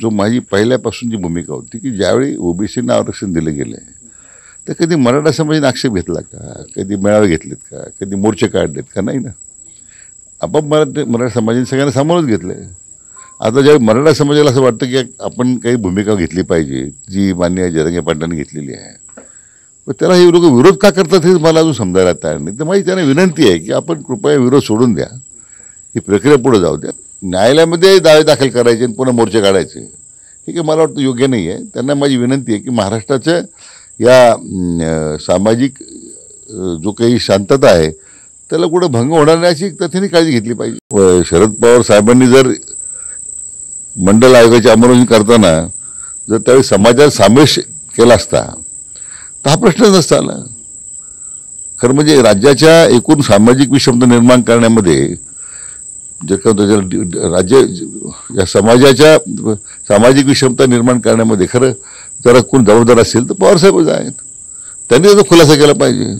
जो माझी पहिल्यापासूनची भूमिका होती की ज्यावेळी ओबीसींना आरक्षण दिलं गेलं तर कधी मराठा समाजाने आक्षेप घेतला का, कधी मेळावे घेतलेत का, कधी मोर्चे काढलेत का? नाही ना. आपण मराठा समाजाने सगळ्यांना सामावूनच घेतलं. आता ज्यावेळी मराठा समाजाला असं वाटतं की आपण काही भूमिका घेतली पाहिजे जी माननीय जरांगे पाटलांनी घेतलेली आहे, पण त्याला हे लोक विरोध का करतात हे मला अजून समजायला तयार नाही. तर माझी त्यांना विनंती आहे की आपण कृपया विरोध सोडून द्या, ही प्रक्रिया पुढे जाऊ द्या. न्यायालयामध्ये दावे दाखल करायचे आणि पुन्हा मोर्चे काढायचे हे काही मला वाटतं योग्य नाही आहे. त्यांना माझी विनंती आहे की महाराष्ट्राच्या या सामाजिक जो काही शांतता आहे त्याला कुठं भंग होणार नाही याची त्यांनी काळजी घेतली पाहिजे. शरद पवार साहेबांनी जर मंडल आयोगाची अंमलबजावणी करताना जर त्यावेळी समाजात सामेश केला असता तर हा प्रश्नच नसता आला. खरं म्हणजे राज्याच्या एकूण सामाजिक विषमता निर्माण करण्यामध्ये जर का राज्य या समाजाच्या सामाजिक विषमता निर्माण करण्यामध्ये खरं जरा कोण जबाबदार असेल तर पवारसाहेबच आहेत. त्यांनी त्याचा खुलासा केला पाहिजे.